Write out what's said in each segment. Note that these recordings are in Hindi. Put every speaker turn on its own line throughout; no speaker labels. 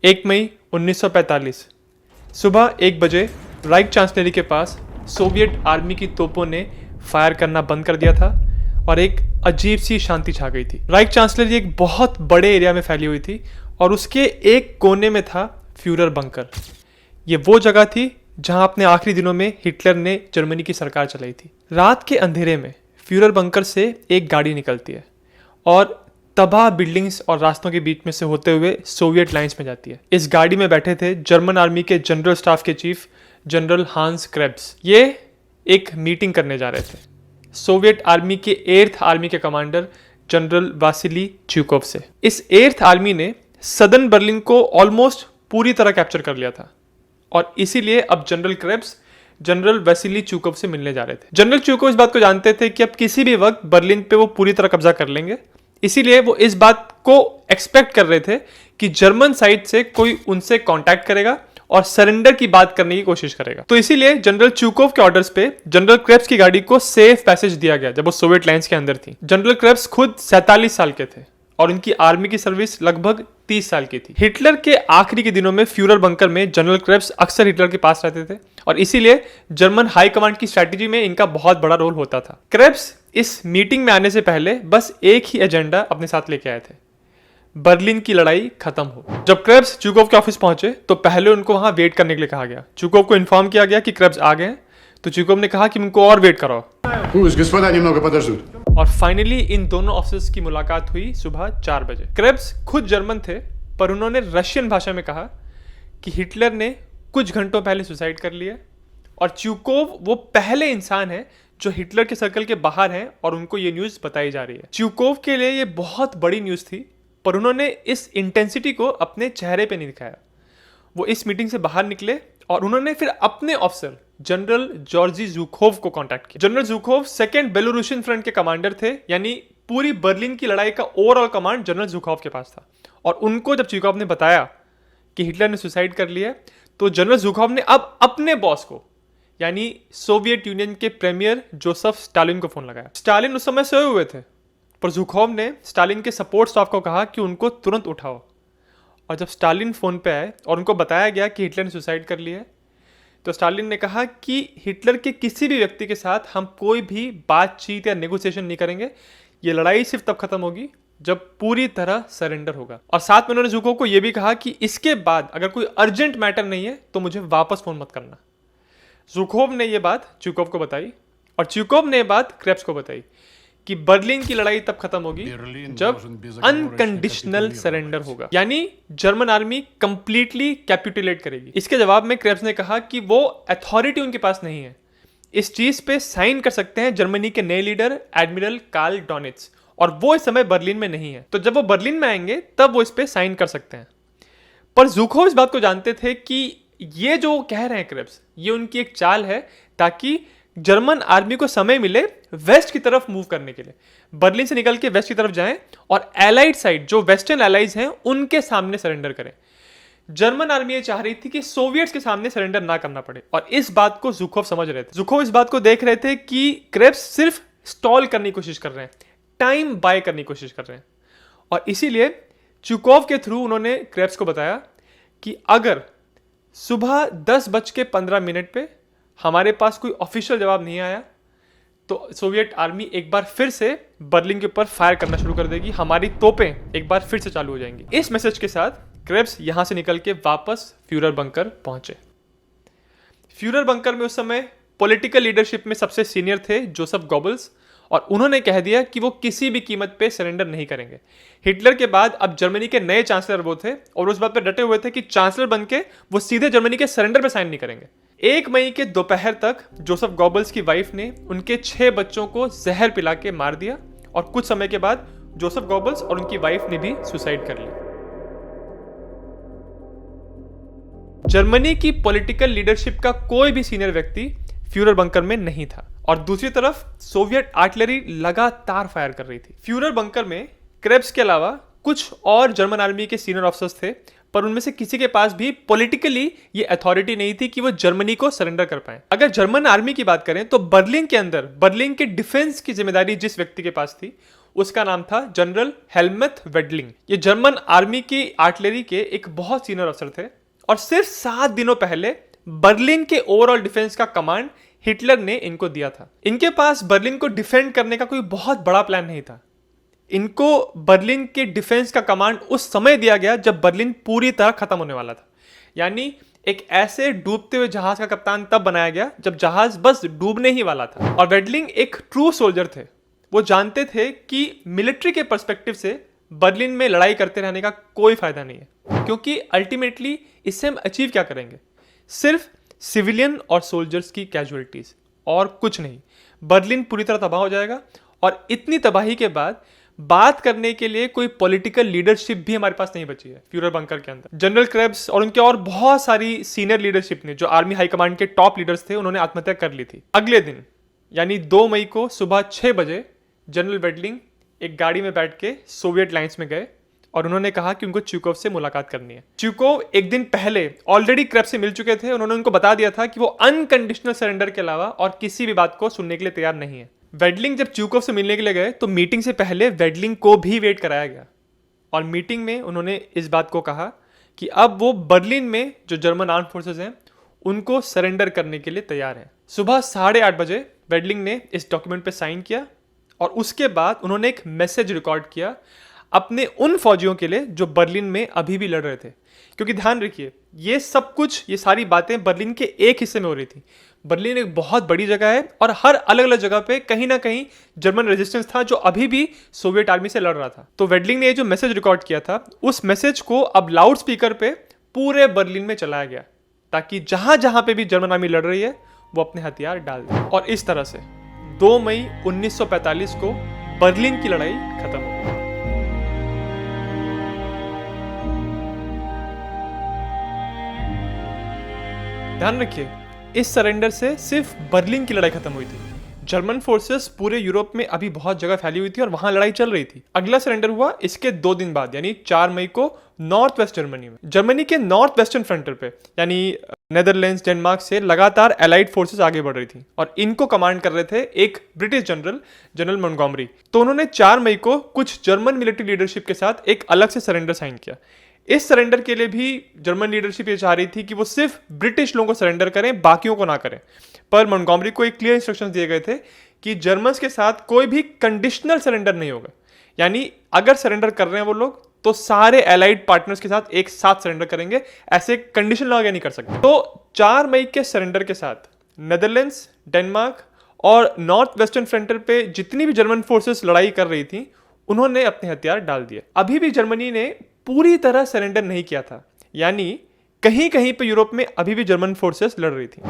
1 मई 1945 सुबह 1 बजे राइट चांसलरी के पास सोवियत आर्मी की तोपों ने फायर करना बंद कर दिया था और एक अजीब सी शांति छा गई थी। राइट चांसलरी एक बहुत बड़े एरिया में फैली हुई थी और उसके एक कोने में था फ्यूरर बंकर। ये वो जगह थी जहां अपने आखिरी दिनों में हिटलर ने जर्मनी की सरकार चलाई थी। रात के अंधेरे में फ्यूरर बंकर से एक गाड़ी निकलती है और तबाह बिल्डिंग्स और रास्तों के बीच में से होते हुए सोवियत लाइंस में जाती है। इस गाड़ी में बैठे थे जर्मन आर्मी के जनरल स्टाफ के चीफ जनरल हांस क्रेब्स। ये एक मीटिंग करने जा रहे थे सोवियत आर्मी के 8th आर्मी के कमांडर जनरल वासिली च्यूकोव से। इस 8th आर्मी ने सदर्न बर्लिन को ऑलमोस्ट पूरी तरह कैप्चर कर लिया था और इसीलिए अब जनरल क्रेब्स जनरल वासिली च्यूकोव से मिलने जा रहे थे। जनरल च्यूकोव इस बात को जानते थे कि अब किसी भी वक्त बर्लिन पे वो पूरी तरह कब्जा कर लेंगे, इसीलिए वो इस बात को एक्सपेक्ट कर रहे थे कि जर्मन साइड से कोई उनसे कांटेक्ट करेगा और सरेंडर की बात करने की कोशिश करेगा। तो इसीलिए जनरल च्यूकोव के ऑर्डर्स पे जनरल क्रेब्स की गाड़ी को सेफ पैसेज दिया गया जब वो सोवियत लाइंस के अंदर थी। जनरल क्रेब्स खुद 47 साल के थे और उनकी आर्मी की सर्विस लगभग 30 साल की थी। हिटलर के आखिरी के दिनों में फ्यूरर बंकर में जनरल क्रेब्स अक्सर हिटलर के पास रहते थे और इसीलिए जर्मन हाई कमांड की स्ट्रैटेजी में इनका बहुत बड़ा रोल होता था। क्रेब्स इस मीटिंग में आने से पहले बस एक ही एजेंडा अपने साथ लेके आए थे, बर्लिन की लड़ाई खत्म हो। जब क्रेब्स च्यूकोव के ऑफिस पहुंचे तो पहले उनको वहां वेट करने के लिए कहा गया। च्यूकोव को इन्फॉर्म किया गया कि क्रेब्स आ गए हैं, तो च्यूकोव ने कहा कि उनको और वेट कराओ। और फाइनली इन दोनों ऑफिसर्स की मुलाकात हुई सुबह 4 बजे। क्रेब्स खुद जर्मन थे पर उन्होंने रशियन भाषा में कहा कि हिटलर ने कुछ घंटों पहले सुसाइड कर लिया और च्यूकोव वो पहले इंसान है जो हिटलर के सर्कल के बाहर हैं और उनको ये न्यूज़ बताई जा रही है। च्यूकोव के लिए ये बहुत बड़ी न्यूज़ थी पर उन्होंने इस इंटेंसिटी को अपने चेहरे पे नहीं दिखाया। वो इस मीटिंग से बाहर निकले और उन्होंने फिर अपने ऑफिसर जनरल जॉर्जी ज़ुखोव को कांटेक्ट किया। जनरल ज़ुखोव सेकेंड बेलोरूशियन फ्रंट के कमांडर थे, यानी पूरी बर्लिन की लड़ाई का ओवरऑल कमांड जनरल ज़ुखोव के पास था। और उनको जब च्यूकोव ने बताया कि हिटलर ने सुसाइड कर लिया तो जनरल ज़ुखोव ने अब अपने बॉस को यानी सोवियत यूनियन के प्रीमियर जोसेफ स्टालिन को फोन लगाया। स्टालिन उस समय सोए हुए थे पर ज़ुखोव ने स्टालिन के सपोर्ट स्टाफ को कहा कि उनको तुरंत उठाओ। और जब स्टालिन फ़ोन पे आए और उनको बताया गया कि हिटलर ने सुसाइड कर लिया है तो स्टालिन ने कहा कि हिटलर के किसी भी व्यक्ति के साथ हम कोई भी बातचीत या नेगोशिएशन नहीं करेंगे, ये लड़ाई सिर्फ तब खत्म होगी जब पूरी तरह सरेंडर होगा। और साथ में उन्होंने ज़ुखोव को यह भी कहा कि इसके बाद अगर कोई अर्जेंट मैटर नहीं है तो मुझे वापस फ़ोन मत करना। ज़ुखोव ने यह बात च्यूकोव को बताई और च्यूकोव ने यह बात क्रेब्स को बताई कि बर्लिन की लड़ाई तब खत्म होगी जब अनकंडीशनल सरेंडर होगा, यानी जर्मन आर्मी कंप्लीटली कैपिटुलेट करेगी। इसके जवाब में क्रेब्स ने कहा कि वो अथॉरिटी उनके पास नहीं है, इस चीज पे साइन कर सकते हैं जर्मनी के नए लीडर एडमिरल कार्ल डॉनिट्ज और वो इस समय बर्लिन में नहीं है, तो जब वो बर्लिन में आएंगे तब वो इस पे साइन कर सकते हैं। पर ज़ुखोव इस बात को जानते थे कि ये जो कह रहे हैं क्रेब्स ये उनकी एक चाल है ताकि जर्मन आर्मी को समय मिले वेस्ट की तरफ मूव करने के लिए, बर्लिन से निकल के वेस्ट की तरफ जाएं और एलाइड साइड जो वेस्टर्न एलाइज हैं उनके सामने सरेंडर करें। जर्मन आर्मी ये चाह रही थी कि सोवियट्स के सामने सरेंडर ना करना पड़े और इस बात को ज़ुखोव समझ रहे थे। ज़ुखोव इस बात को देख रहे थे कि क्रेब्स सिर्फ स्टॉल करने की कोशिश कर रहे हैं, टाइम बाय करने की कोशिश कर रहे हैं और इसीलिए च्यूकोव के थ्रू उन्होंने क्रेब्स को बताया कि अगर सुबह 10:15 पे हमारे पास कोई ऑफिशियल जवाब नहीं आया तो सोवियत आर्मी एक बार फिर से बर्लिन के ऊपर फायर करना शुरू कर देगी, हमारी तोपें एक बार फिर से चालू हो जाएंगी। इस मैसेज के साथ क्रेब्स यहां से निकल के वापस फ्यूरर बंकर पहुंचे। फ्यूरर बंकर में उस समय पॉलिटिकल लीडरशिप में सबसे सीनियर थे जोसेफ गोबल्स और उन्होंने कह दिया कि वो किसी भी कीमत पे सरेंडर नहीं करेंगे। हिटलर के बाद अब जर्मनी के नए चांसलर वो थे और उस बात पे डटे हुए थे कि चांसलर बनके वो सीधे जर्मनी के सरेंडर पे साइन नहीं करेंगे। 1 मई के दोपहर तक जोसेफ गोबल्स की वाइफ ने उनके 6 बच्चों को जहर पिला के मार दिया और कुछ समय के बाद जोसेफ गोबल्स और उनकी वाइफ ने भी सुसाइड कर लिया। जर्मनी की पॉलिटिकल लीडरशिप का कोई भी सीनियर व्यक्ति फ्यूरर बंकर में नहीं था और दूसरी तरफ सोवियत आर्टिलरी लगातार फायर कर रही थी। फ्यूरर बंकर में क्रेब्स के अलावा कुछ और जर्मन आर्मी के सीनियर ऑफिसर्स थे पर उनमें से किसी के पास भी पॉलिटिकली ये अथॉरिटी नहीं थी कि वो जर्मनी को सरेंडर कर पाए। अगर जर्मन आर्मी की बात करें तो बर्लिन के अंदर बर्लिन के डिफेंस की जिम्मेदारी जिस व्यक्ति के पास थी उसका नाम था जनरल हेलमथ वेडलिंग। ये जर्मन आर्मी की आर्टिलरी के एक बहुत सीनियर अफसर थे और सिर्फ 7 दिनों पहले बर्लिन के ओवरऑल डिफेंस का कमांड हिटलर ने इनको दिया था। इनके पास बर्लिन को डिफेंड करने का कोई बहुत बड़ा प्लान नहीं था। इनको बर्लिन के डिफेंस का कमांड उस समय दिया गया जब बर्लिन पूरी तरह खत्म होने वाला था। यानी एक ऐसे डूबते हुए जहाज का कप्तान तब बनाया गया जब जहाज बस डूबने ही वाला था। और वेडलिंग एक ट्रू सोल्जर थे। वो जानते थे कि मिलिट्री के पर्सपेक्टिव से बर्लिन में लड़ाई करते रहने का कोई फायदा नहीं है, क्योंकि अल्टीमेटली इससे हम अचीव क्या करेंगे? सिर्फ सिविलियन और सोल्जर्स की कैजुअलिटीज और कुछ नहीं। बर्लिन पूरी तरह तबाह हो जाएगा और इतनी तबाही के बाद बात करने के लिए कोई पॉलिटिकल लीडरशिप भी हमारे पास नहीं बची है फ्यूरर बंकर के अंदर। जनरल क्रेब्स और उनके और बहुत सारी सीनियर लीडरशिप ने, जो आर्मी हाई कमांड के टॉप लीडर्स थे, उन्होंने आत्महत्या कर ली थी। अगले दिन यानी 2 मई को सुबह 6 बजे जनरल वेडलिंग एक गाड़ी में बैठ के सोवियत लाइन्स में गए और उन्होंने कहा कि उनको च्यूकोव से मुलाकात करनी है। च्यूकोव एक दिन पहले ऑलरेडी क्रेब्स से मिल चुके थे। उन्होंने उनको बता दिया था कि वो अनकंडीशनल सरेंडर के अलावा और किसी भी बात को सुनने के लिए तैयार नहीं है। वेडलिंग जब च्यूकोव से मिलने के लिए गए तो मीटिंग से पहले वेडलिंग को भी वेट कराया गया और मीटिंग में उन्होंने इस बात को कहा कि अब वो बर्लिन में जो जर्मन आर्म फोर्सेस हैं उनको सरेंडर करने के लिए तैयार है। सुबह 8:30 बजे वेडलिंग ने इस डॉक्यूमेंट पे साइन किया और उसके बाद उन्होंने एक मैसेज रिकॉर्ड किया अपने उन फौजियों के लिए जो बर्लिन में अभी भी लड़ रहे थे। क्योंकि ध्यान रखिए, ये सब कुछ, ये सारी बातें बर्लिन के एक हिस्से में हो रही थी। बर्लिन एक बहुत बड़ी जगह है और हर अलग अलग जगह पे कहीं ना कहीं जर्मन रेजिस्टेंस था जो अभी भी सोवियत आर्मी से लड़ रहा था। तो वेडलिंग ने ये जो मैसेज रिकॉर्ड किया था, उस मैसेज को अब लाउड स्पीकर पे पूरे बर्लिन में चलाया गया ताकि जहां जहां पे भी जर्मन आर्मी लड़ रही है वो अपने हथियार डाल दे। और इस तरह से 2 मई 1945 को बर्लिन की लड़ाई खत्म हो गई। ध्यान रखिए, इस सरेंडर से सिर्फ बर्लिन की लड़ाई खत्म हुई थी। जर्मन फोर्सेस पूरे यूरोप में अभी बहुत जगह फैली हुई थी और वहां लड़ाई चल रही थी। अगला सरेंडर हुआ इसके 2 दिन बाद यानी 4 मई को नॉर्थ वेस्ट जर्मनी में। जर्मनी के नॉर्थ वेस्टर्न फ्रंटियर पे यानी नेदरलैंड्स, डेनमार्क से लगातार एलाइड फोर्सेस आगे बढ़ रही थी और इनको कमांड कर रहे थे एक ब्रिटिश जनरल मोंटगोमरी। तो उन्होंने 4 मई को कुछ जर्मन मिलिट्री लीडरशिप के साथ एक अलग से सरेंडर साइन किया। इस सरेंडर के लिए भी जर्मन लीडरशिप ये चाह रही थी कि वो सिर्फ ब्रिटिश लोगों को सरेंडर करें, बाकियों को ना करें। पर मोंटगोमरी को एक क्लियर इंस्ट्रक्शंस दिए गए थे कि जर्मन्स के साथ कोई भी कंडीशनल सरेंडर नहीं होगा। यानी अगर सरेंडर कर रहे हैं वो लोग तो सारे एलाइड पार्टनर्स के साथ एक साथ सरेंडर करेंगे, ऐसे कंडीशन लगा नहीं कर सकते। तो 4 मई के सरेंडर के साथ नेदरलैंड्स, डेनमार्क और नॉर्थ वेस्टर्न फ्रंटियर पे जितनी भी जर्मन फोर्सेस लड़ाई कर रही थी उन्होंने अपने हथियार डाल दिए। अभी भी जर्मनी ने पूरी तरह सरेंडर नहीं किया था, यानी कहीं कहीं पे यूरोप में अभी भी जर्मन फोर्सेस लड़ रही थी।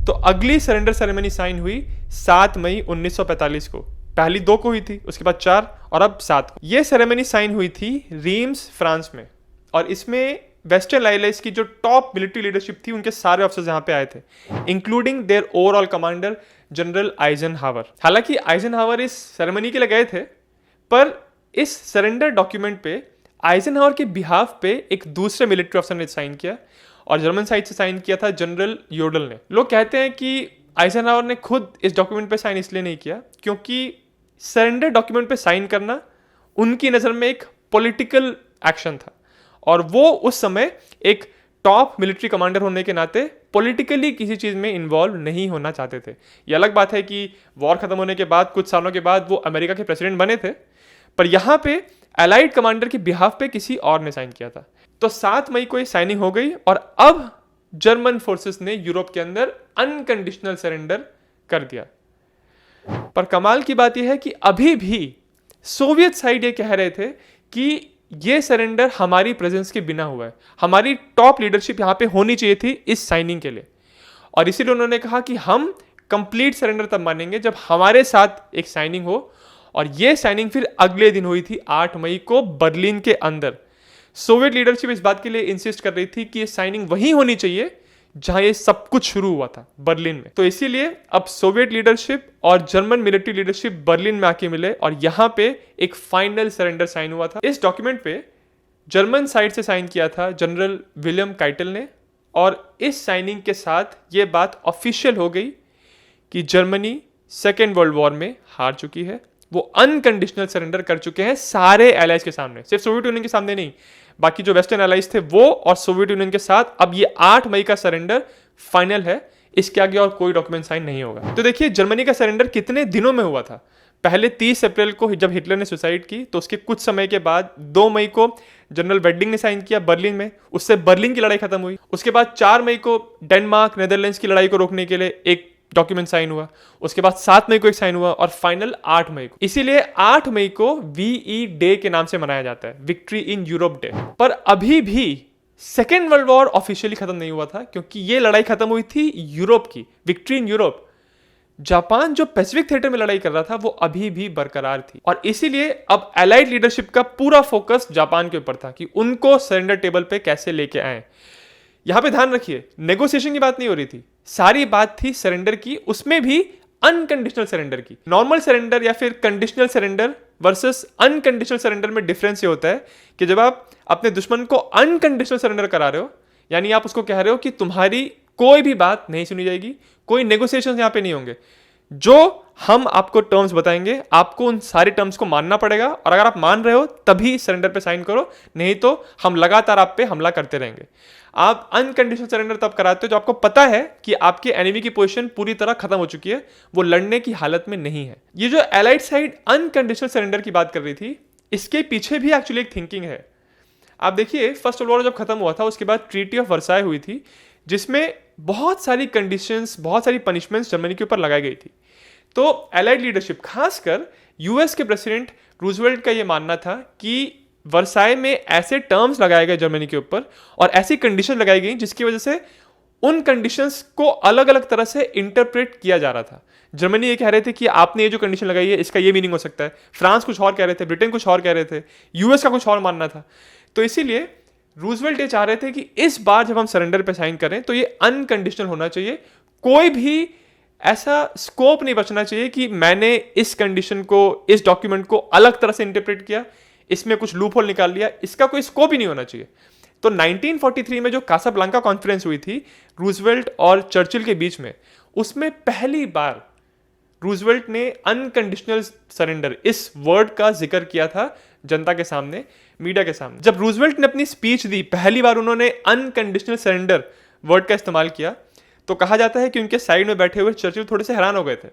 तो अगली सरेंडर सेरेमनी साइन हुई 7 मई 1945 को। पहली 2 को हुई थी, उसके बाद 4 और अब 7 को। यह सेरेमनी साइन हुई थी रीम्स, फ्रांस में और इसमें वेस्टर्न एलाइज की जो टॉप मिलिट्री लीडरशिप थी उनके सारे ऑफिसर्स यहाँ पे आए थे, including there overall commander general Eisenhower. हालांकि आइजनहावर इस सेरेमनी के लिए गए थे, पर इस सरेंडर डॉक्यूमेंट पे आइजनहावर के बिहाफ पे एक दूसरे मिलिट्री ऑफिसर ने साइन किया और जर्मन साइड से साइन किया था जनरल योडल ने। लोग कहते हैं कि आइजनहावर ने खुद इस डॉक्यूमेंट पे साइन इसलिए नहीं किया क्योंकि सरेंडर डॉक्यूमेंट पे साइन करना उनकी नज़र में एक पॉलिटिकल एक्शन था और वो उस समय एक टॉप मिलिट्री कमांडर होने के नाते पॉलिटिकली किसी चीज़ में इन्वॉल्व नहीं होना चाहते थे। ये अलग बात है कि वॉर खत्म होने के बाद कुछ सालों के बाद वो अमेरिका के प्रेसिडेंट बने थे, पर यहाँ पे एलाइड कमांडर के बिहाफ पे किसी और ने साइन किया था। तो 7 मई को ये साइनिंग हो गई और अब जर्मन फोर्सेस ने यूरोप के अंदर अनकंडीशनल सरेंडर कर दिया। पर कमाल की बात यह है कि अभी भी सोवियत साइड ये कह रहे थे कि ये सरेंडर हमारी प्रेजेंस के बिना हुआ है, हमारी टॉप लीडरशिप यहाँ पे होनी चाहिए थी इस साइनिंग के लिए। और इसीलिए उन्होंने कहा कि हम कंप्लीट सरेंडर तब मानेंगे जब हमारे साथ एक साइनिंग हो। और ये साइनिंग फिर अगले दिन हुई थी 8 मई को बर्लिन के अंदर। सोवियत लीडरशिप इस बात के लिए इंसिस्ट कर रही थी कि ये साइनिंग वहीं होनी चाहिए जहां ये सब कुछ शुरू हुआ था, बर्लिन में। तो इसीलिए अब सोवियत लीडरशिप और जर्मन मिलिट्री लीडरशिप बर्लिन में आके मिले और यहां पे एक फाइनल सरेंडर साइन हुआ था। इस डॉक्यूमेंट पे जर्मन साइड से साइन किया था जनरल विलियम काइटल ने और इस साइनिंग के साथ ये बात ऑफिशियल हो गई कि जर्मनी सेकेंड वर्ल्ड वॉर में हार चुकी है वो अनकंडीशनल सरेंडर कर चुके हैं सारे एलाइज के सामने, सिर्फ सोवियत यूनियन के सामने नहीं, बाकी जो वेस्टर्न एलाइज थे वो और सोवियत यूनियन के साथ। अब ये 8 मई का सरेंडर फाइनल है, इसके आगे और कोई डॉक्यूमेंट साइन नहीं होगा। तो देखिए जर्मनी का सरेंडर कितने दिनों में हुआ था। पहले 30 अप्रैल को जब हिटलर ने सुसाइड की, तो उसके कुछ समय के बाद 2 मई को जनरल वेडिंग ने साइन किया बर्लिन में, उससे बर्लिन की लड़ाई खत्म हुई। उसके बाद 4 मई को डेनमार्क नेदरलैंड्स की लड़ाई को रोकने के लिए एक डॉक्यूमेंट साइन हुआ। उसके बाद 7 मई को एक साइन हुआ और फाइनल 8 मई को। इसीलिए 8 मई को वीई डे के नाम से मनाया जाता है, विक्ट्री इन यूरोप डे। पर अभी भी सेकेंड वर्ल्ड वॉर ऑफिशियली खत्म नहीं हुआ था, क्योंकि ये लड़ाई खत्म हुई थी यूरोप की, विक्ट्री इन यूरोप। जापान जो पैसिफिक थिएटर में लड़ाई कर रहा था वो अभी भी बरकरार थी, और इसीलिए अब एलाइड लीडरशिप का पूरा फोकस जापान के ऊपर था कि उनको सरेंडर टेबल पे कैसे लेके आए। यहां पे ध्यान रखिए, नेगोशिएशन की बात नहीं हो रही थी, सारी बात थी सरेंडर की, उसमें भी अनकंडीशनल सरेंडर की। नॉर्मल सरेंडर या फिर conditional surrender versus unconditional surrender में डिफरेंस ये होता है कि जब आप अपने दुश्मन को अनकंडीशनल सरेंडर करा रहे हो, यानी आप उसको कह रहे हो कि तुम्हारी कोई भी बात नहीं सुनी जाएगी, कोई नेगोशिएशन यहां पे नहीं होंगे, जो हम आपको टर्म्स बताएंगे आपको उन सारे टर्म्स को मानना पड़ेगा, और अगर आप मान रहे हो तभी सरेंडर पे साइन करो, नहीं तो हम लगातार आप पे हमला करते रहेंगे। आप अनकंडीशनल सरेंडर तब कराते हो जो आपको पता है कि आपके एनिमी की पोजीशन पूरी तरह खत्म हो चुकी है, वो लड़ने की हालत में नहीं है। ये जो एलाइड साइड अनकंडीशनल सरेंडर की बात कर रही थी, इसके पीछे भी एक्चुअली एक थिंकिंग है। आप देखिए फर्स्ट वर्ल्ड वॉर जब खत्म हुआ था उसके बाद ट्रीटी ऑफ वर्साई हुई थी, जिसमें बहुत सारी कंडीशंस, बहुत सारी पनिशमेंट्स जर्मनी के ऊपर लगाई गई थी। तो एलाइड लीडरशिप, खासकर यूएस के प्रेसिडेंट रूजवेल्ट का यह मानना था कि वर्साई में ऐसे टर्म्स लगाए गए जर्मनी के ऊपर और ऐसी कंडीशन लगाई गई जिसकी वजह से उन कंडीशंस को अलग अलग तरह से इंटरप्रेट किया जा रहा था। जर्मनी ये कह रहे थे कि आपने ये जो कंडीशन लगाई है इसका ये मीनिंग हो सकता है, फ्रांस कुछ और कह रहे थे, ब्रिटेन कुछ और कह रहे थे, यूएस का कुछ और मानना था। तो इसीलिए रूजवेल्ट ये चाह रहे थे कि इस बार जब हम सरेंडर पे साइन करें तो ये अनकंडीशनल होना चाहिए, कोई भी ऐसा स्कोप नहीं बचना चाहिए कि मैंने इस कंडीशन को, इस डॉक्यूमेंट को अलग तरह से इंटरप्रेट किया, इसमें कुछ लूप होल निकाल लिया, इसका कोई स्कोप ही नहीं होना चाहिए। तो 1943 में जो कासाब्लांका कॉन्फ्रेंस हुई थी रूजवेल्ट और चर्चिल के बीच में, उसमें पहली बार रूजवेल्ट ने अनकंडीशनल सरेंडर इस वर्ड का जिक्र किया था जनता के सामने, मीडिया के सामने। जब रूजवेल्ट ने अपनी स्पीच दी, पहली बार उन्होंने अनकंडीशनल सरेंडर वर्ड का इस्तेमाल किया, तो कहा जाता है कि उनके साइड में बैठे हुए चर्चिल थोड़े से हैरान हो गए थे।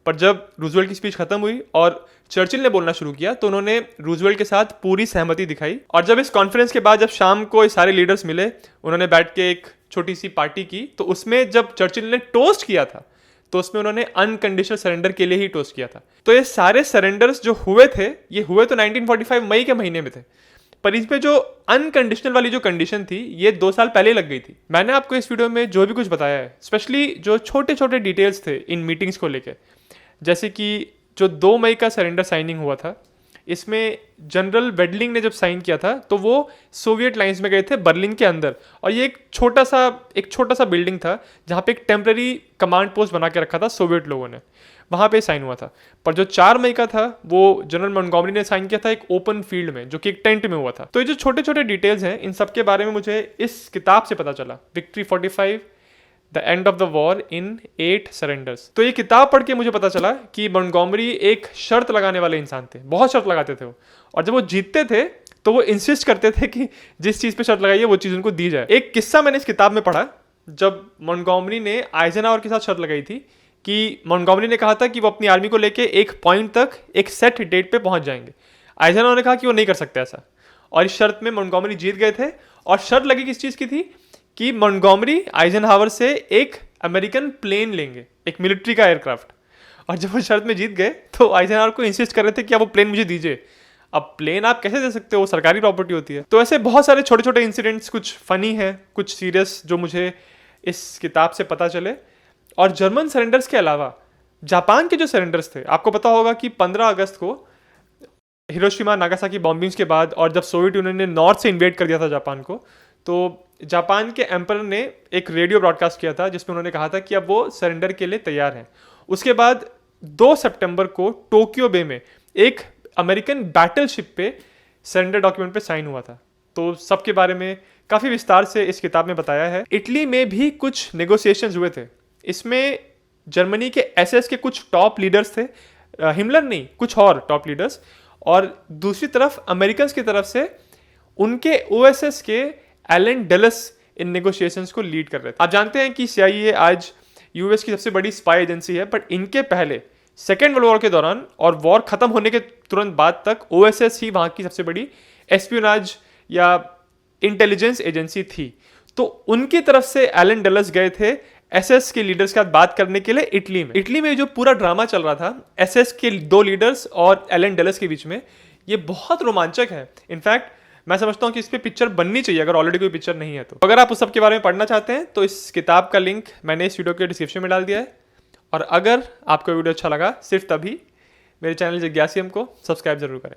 पर जब रूजवेल्ट की स्पीच खत्म हुई और चर्चिल ने बोलना शुरू किया तो उन्होंने रूजवेल्ट के साथ पूरी सहमति दिखाई। और जब इस कॉन्फ्रेंस के बाद जब शाम को ये सारे लीडर्स मिले, उन्होंने बैठ के एक छोटी सी पार्टी की, तो उसमें जब चर्चिल ने टोस्ट किया था तो उसमें उन्होंने अनकंडीशनल सरेंडर के लिए ही टोस्ट किया था। तो ये सारे सरेंडर्स जो हुए थे, ये हुए तो 1945 मई के महीने में थे, पर इसमें जो अनकंडीशनल वाली जो कंडीशन थी ये 2 साल पहले लग गई थी। मैंने आपको इस वीडियो में जो भी कुछ बताया है, स्पेशली जो छोटे छोटे डिटेल्स थे इन मीटिंग्स को लेकर, जैसे कि जो 2 मई का सरेंडर साइनिंग हुआ था, इसमें जनरल वेडलिंग ने जब साइन किया था तो वो सोवियत लाइंस में गए थे बर्लिन के अंदर, और ये एक छोटा सा बिल्डिंग था जहाँ पे एक टेम्पररी कमांड पोस्ट बना के रखा था सोवियत लोगों ने, वहाँ पे साइन हुआ था। पर जो 4 मई का था वो जनरल मोंटगोमरी ने साइन किया था एक ओपन फील्ड में, जो कि एक टेंट में हुआ था। तो ये जो छोटे छोटे डिटेल्स हैं, इन सब के बारे में मुझे इस किताब से पता चला, victory 45 the end of the war in 8 surrenders. तो ये किताब पढ़ के मुझे पता चला कि मोंटगोमरी एक शर्त लगाने वाले इंसान थे, बहुत शर्त लगाते थे वो, और जब वो जीतते थे तो वो इंसिस्ट करते थे कि जिस चीज़ पे शर्त लगाई है वो चीज़ उनको दी जाए। एक किस्सा मैंने इस किताब में पढ़ा, जब मोंटगोमरी ने आइजनहावर के साथ शर्त लगाई थी कि मोंटगोमरी ने कहा था कि वो अपनी आर्मी को लेके एक पॉइंट तक एक सेट डेट पे पहुंच जाएंगे। आइजनहावर ने कहा कि वो नहीं कर सकते ऐसा, और इस शर्त में मोंटगोमरी जीत गए थे। और शर्त लगी किस चीज़ की थी कि मोंटगोमरी आइजनहावर से एक अमेरिकन प्लेन लेंगे, एक मिलिट्री का एयरक्राफ्ट। और जब वो शर्त में जीत गए तो आइजनहावर को इंसिस्ट कर रहे थे कि आप वो प्लेन मुझे दीजिए। अब प्लेन आप कैसे दे सकते हो, वो सरकारी प्रॉपर्टी होती है। तो ऐसे बहुत सारे छोटे छोटे इंसिडेंट्स, कुछ फनी है, कुछ सीरियस, जो मुझे इस किताब से पता चले। और जर्मन सरेंडर्स के अलावा जापान के जो सरेंडर्स थे, आपको पता होगा कि 15 अगस्त को हिरोशिमा नागासाकी बॉम्बिंग्स के बाद, और जब सोवियत यूनियन ने नॉर्थ से इन्वेड कर दिया था जापान को, तो जापान के एम्परर ने एक रेडियो ब्रॉडकास्ट किया था जिसमें उन्होंने कहा था कि अब वो सरेंडर के लिए तैयार हैं। उसके बाद 2 सितंबर को टोक्यो बे में एक अमेरिकन बैटलशिप पे सरेंडर डॉक्यूमेंट पे साइन हुआ था। तो सबके बारे में काफ़ी विस्तार से इस किताब में बताया है। इटली में भी कुछ नेगोशिएशंस हुए थे, इसमें जर्मनी के एसएस के कुछ टॉप लीडर्स थे, हिमलर नहीं, कुछ और टॉप लीडर्स, और दूसरी तरफ अमेरिकन की तरफ से उनके ओएसएस के एलन डलस इन नेगोशिएशंस को लीड कर रहे थे। आप जानते हैं कि CIA आज यूएस की सबसे बड़ी स्पाई एजेंसी है, बट इनके पहले सेकेंड वर्ल्ड वॉर के दौरान और वॉर खत्म होने के तुरंत बाद तक ओएसएस ही वहां की सबसे बड़ी एस्पियोनाज या इंटेलिजेंस एजेंसी थी। तो उनकी तरफ से एलन डलस गए थे एसएस के लीडर्स के साथ बात करने के लिए इटली में जो पूरा ड्रामा चल रहा था एसएस के 2 लीडर्स और एलन डलस के बीच में, ये बहुत रोमांचक है। इनफैक्ट मैं समझता हूँ कि इस पे पिक्चर बननी चाहिए अगर ऑलरेडी कोई पिक्चर नहीं है तो। अगर आप उस सब के बारे में पढ़ना चाहते हैं तो इस किताब का लिंक मैंने इस वीडियो के डिस्क्रिप्शन में डाल दिया है। और अगर आपको वीडियो अच्छा लगा सिर्फ तभी मेरे चैनल जिज्ञासियम को सब्सक्राइब जरूर करें।